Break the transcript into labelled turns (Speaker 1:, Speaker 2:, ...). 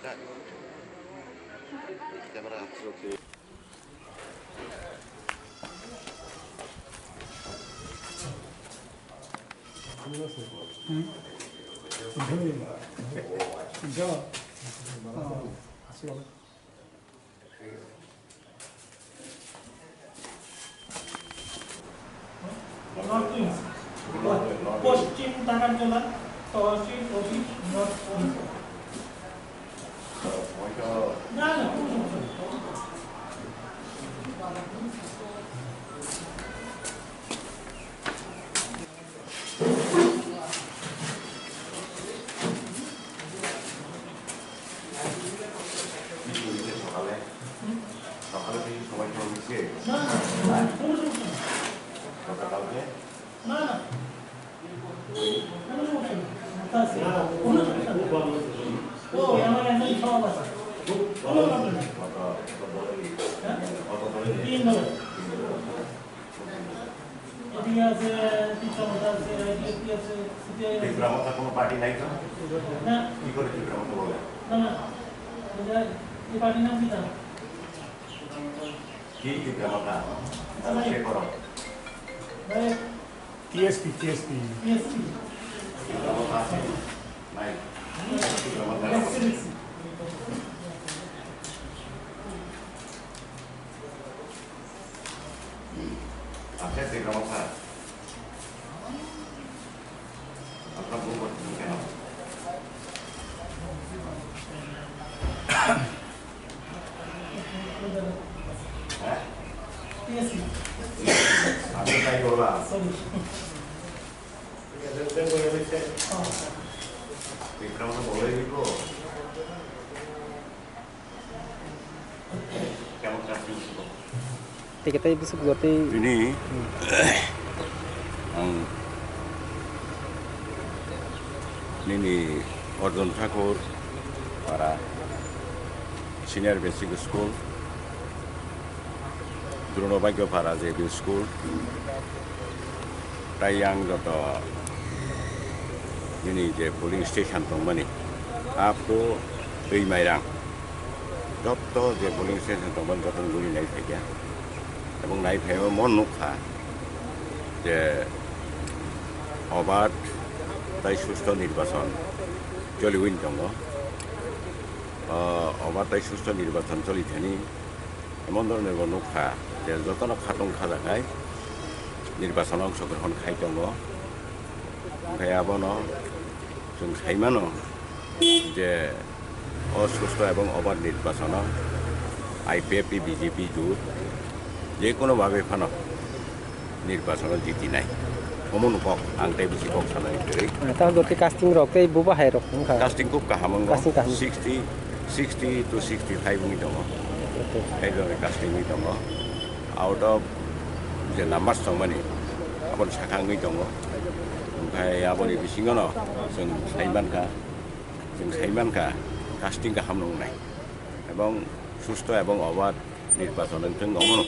Speaker 1: Camera. Okay.
Speaker 2: পশ্চিম Takarjala tehsil office north না না কোনো সমস্যা
Speaker 1: সকালে থেকে সবাই খাওয়া মিশিয়ে
Speaker 2: না না কোনো সমস্যা
Speaker 1: কালকে
Speaker 2: না না কোনো সমস্যা না কোনো সমস্যা ও আমার এখন সব আছে কোনো প্রবলেম নেই তিন নম্বর এদিকে আছে তিনটা আছে এদিকে আছে সিটিআই আছে
Speaker 1: ত্রিপুরা কোনো পার্টি নাই তো
Speaker 2: না
Speaker 1: কি করে ত্রিপুরা মতো বলে
Speaker 2: না না এটা এই পার্টির নাম কি জানো
Speaker 1: কি ত্রিপুরা সে করো
Speaker 3: TSP
Speaker 2: PSP
Speaker 1: ত্রিপুরা আছে নাই ত্রিপুরা আছে ত্রিপুরা আপনার বউ করছেন কেন হ্যাঁ
Speaker 2: PSP
Speaker 1: আমি তাই বললাম
Speaker 2: সরি
Speaker 1: ত্রিপুরা মতো বলে দিব কেমন চাকরি
Speaker 4: Tiga tayo bisa buat
Speaker 1: ini ini Ordon Thakur para senior basic school Bruno Bagyo para JB school tayang joto ini je polling station tongmani apko dei mairang joto je polling station tongman joto guri nai thekya এবং নাই ফেও মন নুখা যে অবাধ তাই সুস্থ নির্বাচন চলিউইন দङ অবাধ তাই সুস্থ নির্বাচন চলিথেনি এমন ধরনের নুখা যে যতন খাটং খাজাখাই নির্বাচন অংশগ্রহণ খাই দङ ओमफ्राय आबनो जों खायमानो जे असुस्थ एवं अबाध निर्वाचन IPF BJP जुट যে কোনোভাবে ফানো নির্বাচন জিতি নাই অমন কক আংটাই বেশি কক সানাই দেই
Speaker 4: তাহলে দতে কাস্টিং রকতে বুবা হাই রক
Speaker 1: কাস্টিং খুব কাহামং 60 to 65 নি দङ এইভাবে কাস্টিং নি দङ আউট অফ যে নাম্বারস दं माने आबन साखाङै दङ ओमफ्राय आबनि बिसिङाव जों साइमानखा कास्टिं गाहाम नंनाय এবং সুস্থ এবং অবাধ নির্বাচন जों अमन